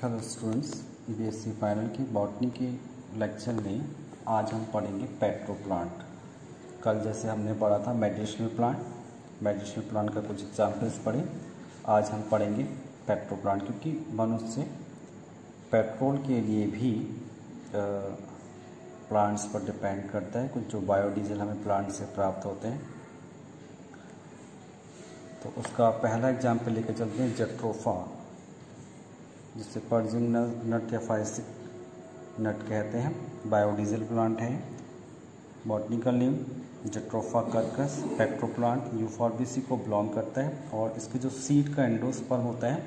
Hello students, BSc final की botany के lecture में आज हम पढ़ेंगे पेट्रो प्लांट। कल जैसे हमने पढ़ा था मेडिसिनल प्लांट का कुछ एग्जाम्पल्स पढ़े। आज हम पढ़ेंगे पेट्रो प्लांट, क्योंकि मनुष्य पेट्रोल के लिए भी प्लांट्स पर डिपेंड करता है। कुछ जो बायोडीजल हमें प्लांट से प्राप्त होते हैं, तो उसका पहला एग्जाम्पल लेकर चलते हैं जट्रोफा, जिसे पर्जिंग नट या फाइसिक नट कहते हैं। बायोडीजल प्लांट है। Botanical name Jatropha curcas. Petro plant Euphorbiaceae को बिलोंग करता है और इसके जो सीड का एंडोस्पर्म होता है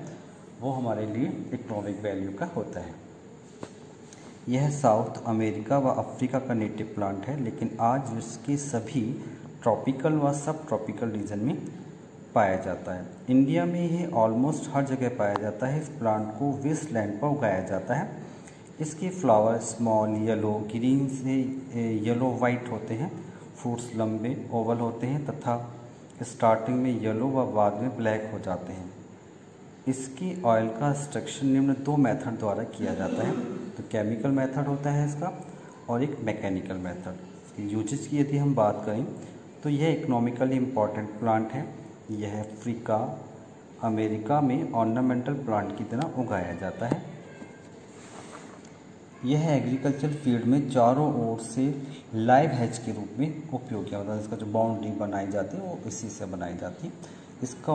वो हमारे लिए इकोनॉमिक वैल्यू का होता है। यह साउथ अमेरिका व अफ्रीका का नेटिव प्लांट है, लेकिन आज विश्व के सभी ट्रॉपिकल व सब ट्रॉपिकल रीजन में पाया जाता है। इंडिया में ये ऑलमोस्ट हर जगह पाया जाता है। इस प्लांट को वेस्टलैंड पर उगाया जाता है। इसके फ्लावर स्मॉल येलो, ग्रीन से येलो वाइट होते हैं। फ्रूट्स लंबे ओवल होते हैं तथा स्टार्टिंग में येलो व बाद में ब्लैक हो जाते हैं। इसकी ऑयल का एक्सट्रैक्शन निम्न दो मेथड द्वारा किया जाता है। तो केमिकल मेथड होता है इसका और एक मैकेनिकल मेथड। यूजेस की यदि हम बात करें तो यह इकोनॉमिकली इम्पॉर्टेंट प्लांट है। यह अफ्रीका, अमेरिका में ऑर्नामेंटल प्लांट की तरह उगाया जाता है। यह एग्रीकल्चर फील्ड में चारों ओर से लाइव हेज के रूप में उपयोग किया जाता है। इसका जो बाउंड्री बनाई जाती है वो इसी से बनाई जाती है। इसका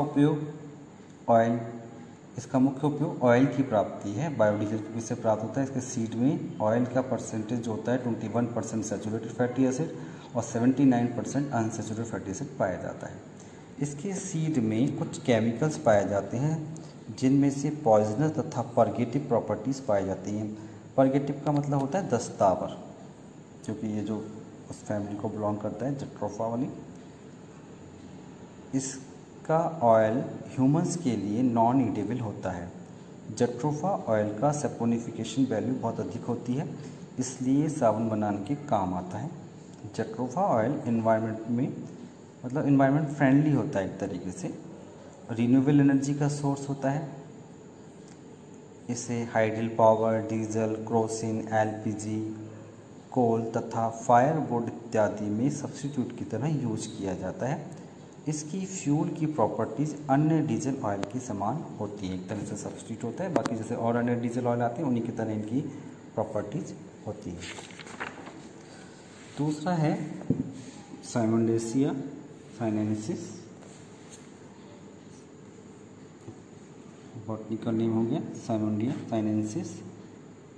मुख्य उपयोग ऑयल की प्राप्ति है। बायोडीजल से प्राप्त होता है। इसके सीड में ऑयल का परसेंटेज जो होता है 21% सैचुरेटेड फैटी एसिड और 79% अनसैचुरेटेड फैटी एसिड पाया जाता है। इसके सीड में कुछ केमिकल्स पाए जाते हैं, जिनमें से पॉइजनस तथा परगेटिव प्रॉपर्टीज़ पाई जाती हैं। परगेटिव का मतलब होता है दस्तावर, क्योंकि ये जो उस फैमिली को बिलोंग करता है जट्रोफा वाली। इसका ऑयल ह्यूमंस के लिए नॉन ईडेबल होता है। जट्रोफा ऑयल का सैपोनिफिकेशन वैल्यू बहुत अधिक होती है, इसलिए साबुन बनाने के काम आता है। जट्रोफा ऑयल इन्वायरमेंट फ्रेंडली होता है एक तरीके से। रिन्यूएबल एनर्जी का सोर्स होता है। इसे hydel power, diesel, kerosene, LPG, coal तथा फायरवुड इत्यादि में सब्स्टिट्यूट की तरह यूज किया जाता है। इसकी फ्यूल की प्रॉपर्टीज़ अन्य डीजल ऑयल के समान होती है। एक तरह से सब्स्टिट्यूट होता है, बाकी जैसे और अन्य डीजल ऑयल आते हैं उन्हीं की तरह इनकी प्रॉपर्टीज़ होती है। दूसरा है साइमोंडेसिया साइनेंसिस। बॉटनिकल नेम हो गया साइमोंडिया साइनेंसिस।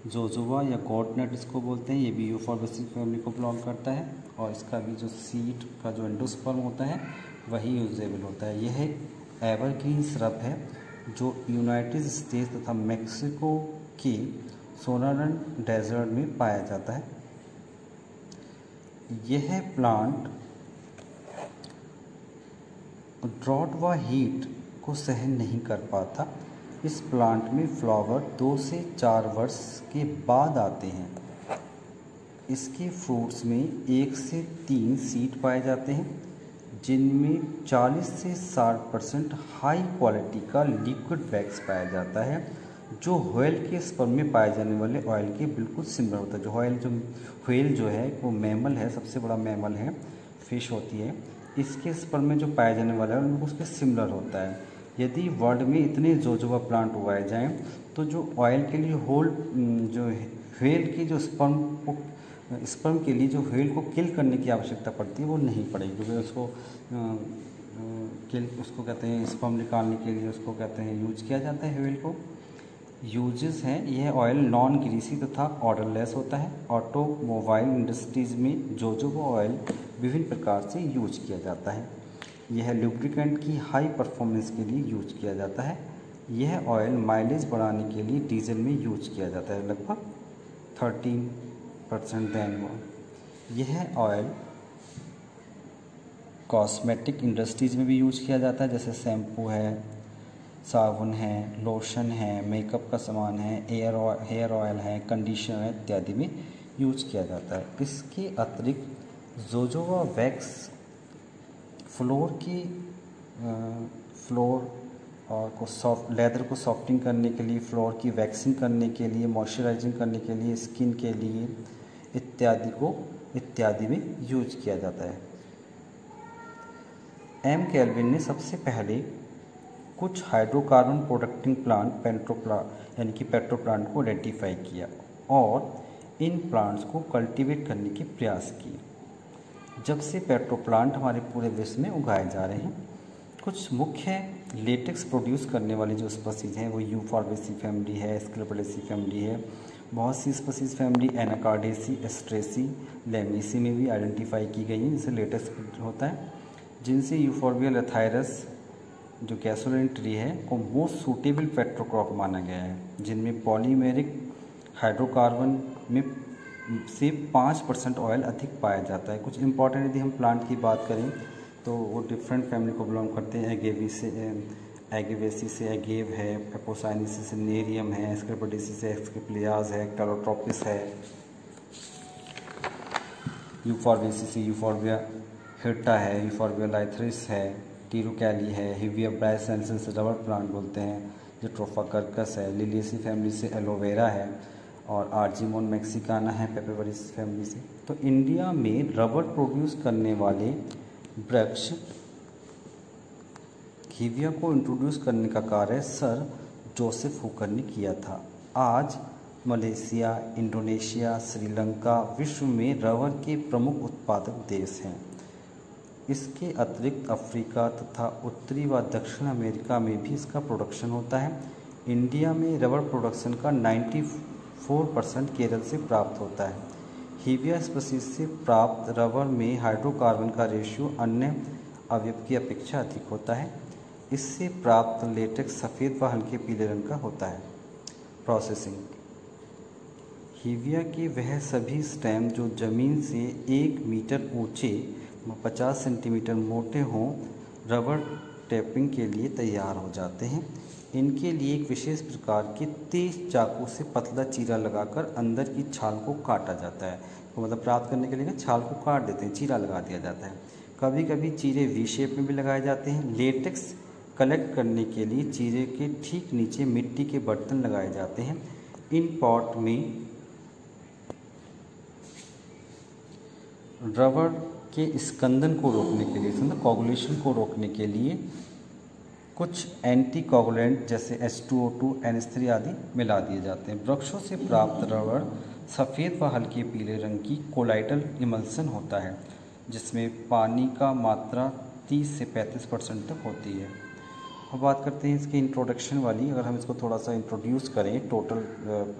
जोजोवा या गॉड नट इसको बोलते हैं। ये भी यूफॉर्बिएसी फैमिली को बिलोंग करता है और इसका भी जो सीड का जो एंडोस्पर्म होता है वही यूजेबल होता है। यह एक एवरग्रीन श्रब है जो यूनाइटेड स्टेट्स तथा मेक्सिको के सोनारन डेजर्ट में पाया जाता है। यह प्लांट ड्रॉट व हीट को सहन नहीं कर पाता। इस प्लांट में फ्लावर 2 से 4 वर्ष के बाद आते हैं। इसके फ्रूट्स में 1 से 3 सीड पाए जाते हैं, जिनमें 40 से 60% हाई क्वालिटी का लिक्विड वैक्स पाया जाता है, जो व्हेल के स्पर्म में पाए जाने वाले ऑयल के बिल्कुल सिमिलर होता है। व्हेल जो है वो मैमल है, सबसे बड़ा मैमल है, फिश होती है। इसके स्पर्म में जो पाया जाने वाला है उनको उसके सिमिलर होता है। यदि वर्ल्ड में इतने जोजोबा प्लांट उगाए जाएं तो जो ऑयल के लिए जो व्हेल की जो स्पर्म के लिए जो व्हेल को किल करने की आवश्यकता पड़ती है वो नहीं पड़ेगी, क्योंकि उसको कहते हैं स्पर्म निकालने के लिए उसको कहते हैं यूज किया जाता है व्हेल को। यूजेस हैं, यह ऑयल नॉन ग्रीसी तथा ऑर्डरलेस होता है। ऑटोमोबाइल इंडस्ट्रीज़ में जोजोबा ऑयल विभिन्न प्रकार से यूज किया जाता है। यह लुब्रिकेंट की हाई परफॉर्मेंस के लिए यूज किया जाता है। यह ऑयल माइलेज बढ़ाने के लिए डीजल में यूज किया जाता है, लगभग 13% देन मोर। यह ऑयल कॉस्मेटिक इंडस्ट्रीज़ में भी यूज किया जाता है, जैसे शैम्पू है, साबुन है, लोशन है, मेकअप का सामान है, हेयर ऑयल है, कंडीशनर इत्यादि में यूज किया जाता है। इसके अतिरिक्त जोजोबा वैक्स फ्लोर और लेदर को सॉफ्टिंग करने के लिए, फ्लोर की वैक्सिंग करने के लिए, मॉइस्चराइजिंग करने के लिए, स्किन के लिए इत्यादि में यूज किया जाता है। एम केल्विन ने सबसे पहले कुछ हाइड्रोकार्बन प्रोडक्टिंग प्लांट यानी कि पेट्रो प्लांट को आइडेंटिफाई किया और इन प्लांट्स को कल्टीवेट करने के प्रयास किए। जब से पेट्रो प्लांट हमारे पूरे विश्व में उगाए जा रहे हैं, कुछ मुख्य लेटेक्स प्रोड्यूस करने वाली जो स्पीसीज हैं वो यूफॉर्बिएसी फैमिली है, स्क्लेरोपोडेसी फैमिली है। बहुत सी स्पीसीज फैमिली एनाकार्डेसी, एस्ट्रेसी, लेमेसी में भी आइडेंटिफाई की गई हैं जिससे लेटेक्स होता है, जिनसे यूफॉर्बिया लेथायरस जो गैसोलिन ट्री है को मोस्ट सूटेबल पेट्रोक्रॉप माना गया है, जिनमें पॉलीमेरिक हाइड्रोकार्बन में से 5% ऑयल अधिक पाया जाता है। कुछ इंपॉर्टेंट यदि हम प्लांट की बात करें तो वो डिफरेंट फैमिली को बिलोंग करते हैं। एगेवेसी से एगेव है, एपोसाइनेसी से नेरियम है, स्क्लेरोपोडेसी से एस्क्लेपियाज है, कैलोट्रोपिस है, यूफॉर्बिएसी से यूफॉर्बिया हिर्टा है, यूफॉर्बिया लाइथरिस है, टीरोकैली है, हिविया ब्राइसेंसिस से रबर प्लांट बोलते हैं, जिट्रोफा कर्कस है, लिलियसी फैमिली से एलोवेरा है और आर्जिमोन मैक्सिकाना है पेपरवरिस फैमिली से। तो इंडिया में रबर प्रोड्यूस करने वाले वृक्ष हिविया को इंट्रोड्यूस करने का कार्य सर जोसेफ हुकर ने किया था। आज मलेशिया, इंडोनेशिया, श्रीलंका विश्व में रबर के प्रमुख उत्पादक देश हैं। इसके अतिरिक्त अफ्रीका तथा उत्तरी व दक्षिण अमेरिका में भी इसका प्रोडक्शन होता है। इंडिया में रबर प्रोडक्शन का 94% केरल से प्राप्त होता है। हिविया स्पीसीज से प्राप्त रबर में हाइड्रोकार्बन का रेशियो अन्य अवयव की अपेक्षा अधिक होता है। इससे प्राप्त लेटेक्स सफ़ेद व हल्के पीले रंग का होता है। प्रोसेसिंग: हिविया के वह सभी स्टेम जो ज़मीन से 1 मीटर ऊंचे व 50 सेंटीमीटर मोटे हों, रबर टैपिंग के लिए तैयार हो जाते हैं। इनके लिए एक विशेष प्रकार के तेज चाकू से पतला चीरा लगाकर अंदर की छाल को काटा जाता है। तो मतलब प्राप्त करने के लिए छाल को काट देते हैं, चीरा लगा दिया जाता है। कभी कभी चीरे वी शेप में भी लगाए जाते हैं। लेटेक्स कलेक्ट करने के लिए चीरे के ठीक नीचे मिट्टी के बर्तन लगाए जाते हैं। इन पॉट में रबर के स्कंदन को रोकने के लिए, कोगुलेशन को रोकने के लिए कुछ एंटी कोगुलेंट जैसे H2O2, NH3 आदि मिला दिए जाते हैं। वृक्षों से प्राप्त रबर सफ़ेद व हल्के पीले रंग की कोलाइडल इमल्सन होता है, जिसमें पानी का मात्रा 30 से 35% तक होती है। अब बात करते हैं इसके इंट्रोडक्शन वाली। अगर हम इसको थोड़ा सा इंट्रोड्यूस करें, टोटल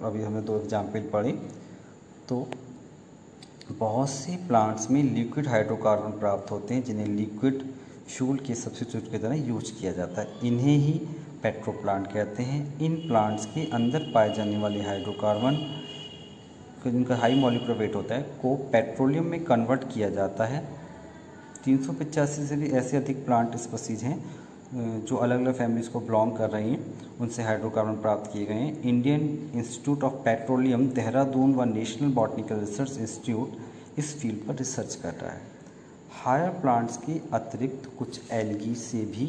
अभी हमने 2 एग्जाम्पल पढ़े, तो बहुत से प्लांट्स में लिक्विड हाइड्रोकार्बन प्राप्त होते हैं जिन्हें लिक्विड फ्यूल के सब्स्टिट्यूट की तरह यूज किया जाता है। इन्हें ही पेट्रो प्लांट कहते हैं। इन प्लांट्स के अंदर पाए जाने वाले हाइड्रोकार्बन जिनका हाई मॉलिक्यूलर वेट होता है को पेट्रोलियम में कन्वर्ट किया जाता है। 385 से भी ऐसे अधिक प्लांट स्पीसीज हैं जो अलग अलग फैमिलीज़ को बिलोंग कर रही हैं, उनसे हाइड्रोकार्बन प्राप्त किए गए हैं। Indian institute of petroleum Dehradun व नेशनल बॉटनिकल रिसर्च इंस्टीट्यूट इस फील्ड पर रिसर्च कर रहा है। हायर प्लांट्स के अतिरिक्त कुछ एल्गी से भी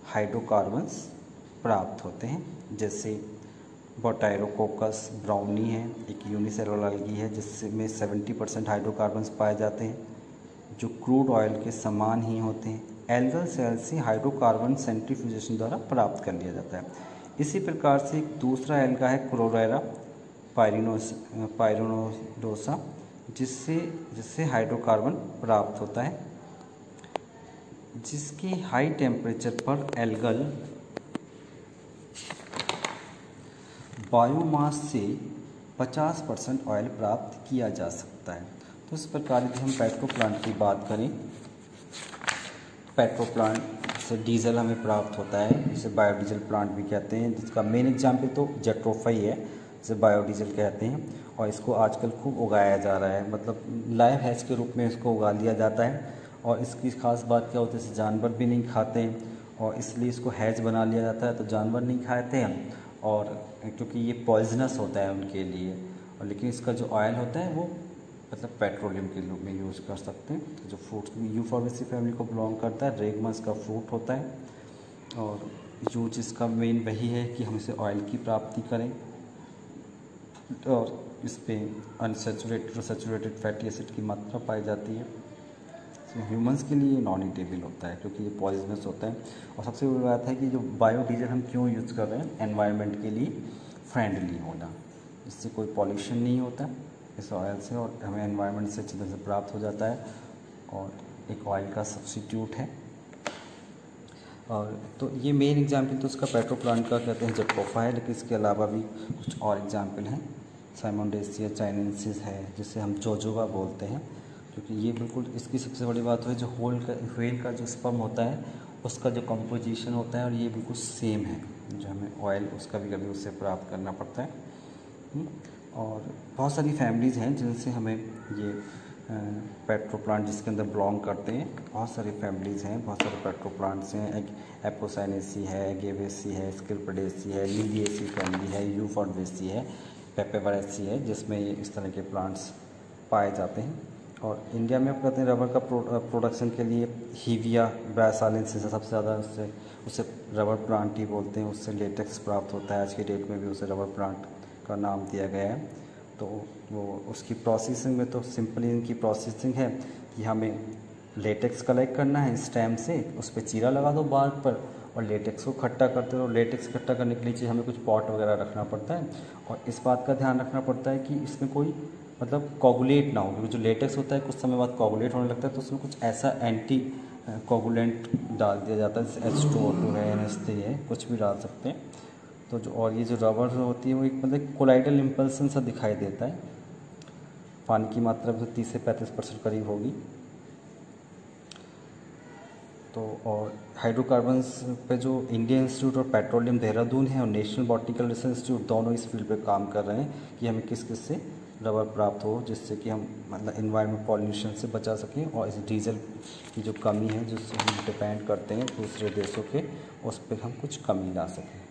हाइड्रोकार्बन्स प्राप्त होते हैं, जैसे बोटायरोकोकस ब्राउनी है, एक यूनिसेलुलर एल्गी है जिसमें 70% हाइड्रोकार्बन्स पाए जाते हैं जो क्रूड ऑयल के समान ही होते हैं। एल्गल सेल से हाइड्रोकार्बन सेंट्रीफ्यूजेशन द्वारा प्राप्त कर लिया जाता है। इसी प्रकार से एक दूसरा एल्गा है क्लोरेरा पायरोनोडोसा, जिससे हाइड्रोकार्बन प्राप्त होता है, जिसकी हाई टेम्परेचर पर एल्गल बायोमास से 50% ऑयल प्राप्त किया जा सकता है। तो इस प्रकार यदि हम पेट्रो प्लांट की बात करें, पेट्रो प्लांट से डीजल हमें प्राप्त होता है, जिसे बायोडीजल प्लांट भी कहते हैं, जिसका मेन एग्जाम्पल तो जेट्रोफा ही है, जिसे बायोडीजल कहते हैं। और इसको आजकल खूब उगाया जा रहा है, मतलब लाइव हैच के रूप में इसको उगा लिया जाता है। और इसकी खास बात क्या होती है, इसे जानवर भी नहीं खाते हैं और इसलिए इसको हैच बना लिया जाता है, तो जानवर नहीं खाते हैं और क्योंकि ये पॉइजनस होता है उनके लिए। और लेकिन इसका जो ऑयल होता है वो मतलब पेट्रोलियम के रूप में यूज़ कर सकते हैं। तो जो फ्रूट्स यूफॉर्बिएसी फैमिली को बिलोंग करता है, रेगमस का फ्रूट होता है और यूज इसका मेन वही है कि हम इसे ऑयल की प्राप्ति करें और इस पर अनसेचुरेटेड और सैचुरेटेड फैटी एसिड की मात्रा पाई जाती है। ह्यूमंस के लिए नॉन ईटेबल होता है क्योंकि ये पॉइजनस होता है। और सबसे बड़ी बात है कि जो बायोडीजल हम क्यों यूज़ कर रहे हैं, एनवायरनमेंट के लिए फ्रेंडली होना, इससे कोई पॉल्यूशन नहीं होता इस ऑयल से और हमें एनवायरनमेंट से अच्छी तरह से प्राप्त हो जाता है और एक ऑयल का सब्स्टिट्यूट है। और तो ये मेन एग्जाम्पल तो उसका पेट्रो प्लांट का कहते हैं जेट्रोफा है, लेकिन इसके अलावा भी कुछ और एग्जाम्पल हैं। साइमोंडेसिया चाइनेंसिस है जिसे हम जोजोबा बोलते हैं, क्योंकि ये बिल्कुल इसकी सबसे बड़ी बात है जो व्हेल का जो स्पर्म होता है उसका जो कंपोजिशन होता है और ये बिल्कुल सेम है, जो हमें ऑयल उसका भी कभी उससे प्राप्त करना पड़ता है। और बहुत सारी फैमिलीज़ हैं जिनसे हमें ये पेट्रो प्लांट जिसके अंदर बिलोंग करते हैं, बहुत सारी फैमिलीज़ हैं, बहुत सारे पेट्रो प्लांट्स हैं। एपोसाइनेसी है, गेवेसी है, स्किल्पडेसी है, लिलिएसी फैमिली है, यूफॉर्डवेसी है, पेपेवरेसी है, जिसमें ये इस तरह के प्लांट्स पाए जाते हैं। और इंडिया में आप कहते हैं रबर का प्रोडक्शन के लिए हीविया ब्रासालिनसिस से सबसे ज़्यादा उसे रबर प्लांट ही बोलते हैं, उससे लेटेक्स प्राप्त होता है। आज के डेट में भी उसे रबर प्लांट का नाम दिया गया है। तो वो उसकी प्रोसेसिंग में तो सिंपली इनकी प्रोसेसिंग है कि हमें लेटेक्स कलेक्ट करना है स्टेम से, उस पर चीरा लगा दो बार्क पर और लेटेक्स को इकट्ठा करते रहो। लेटेक्स इकट्ठा करने के लिए हमें कुछ पॉट वगैरह रखना पड़ता है और इस बात का ध्यान रखना पड़ता है कि इसमें कोई मतलब कोगुलेट ना हो, क्योंकि जो लेटेक्स होता है कुछ समय बाद कोगुलेट होने लगता है, तो उसमें कुछ ऐसा एंटी कोगुलेंट डाल दिया जाता है, जैसे H2O2 है, NH3 है, कुछ भी डाल सकते हैं। तो जो और ये जो रबर होती है वो एक मतलब कोलाइडल इम्पल्सन सा दिखाई देता है। पानी की मात्रा भी 30 से 35% करीब होगी। तो और हाइड्रोकार्बन्स पे जो Indian institute of petroleum Dehradun है और नेशनल बॉटनिकल रिसर्च इंस्टीट्यूट दोनों इस फील्ड पे काम कर रहे हैं कि हमें किस किस से रबर प्राप्त हो, जिससे कि हम मतलब इन्वायरमेंट पॉल्यूशन से बचा सकें और इस डीजल की जो कमी है जिससे हम डिपेंड करते हैं दूसरे देशों के, उस पर हम कुछ कमी ला सकें।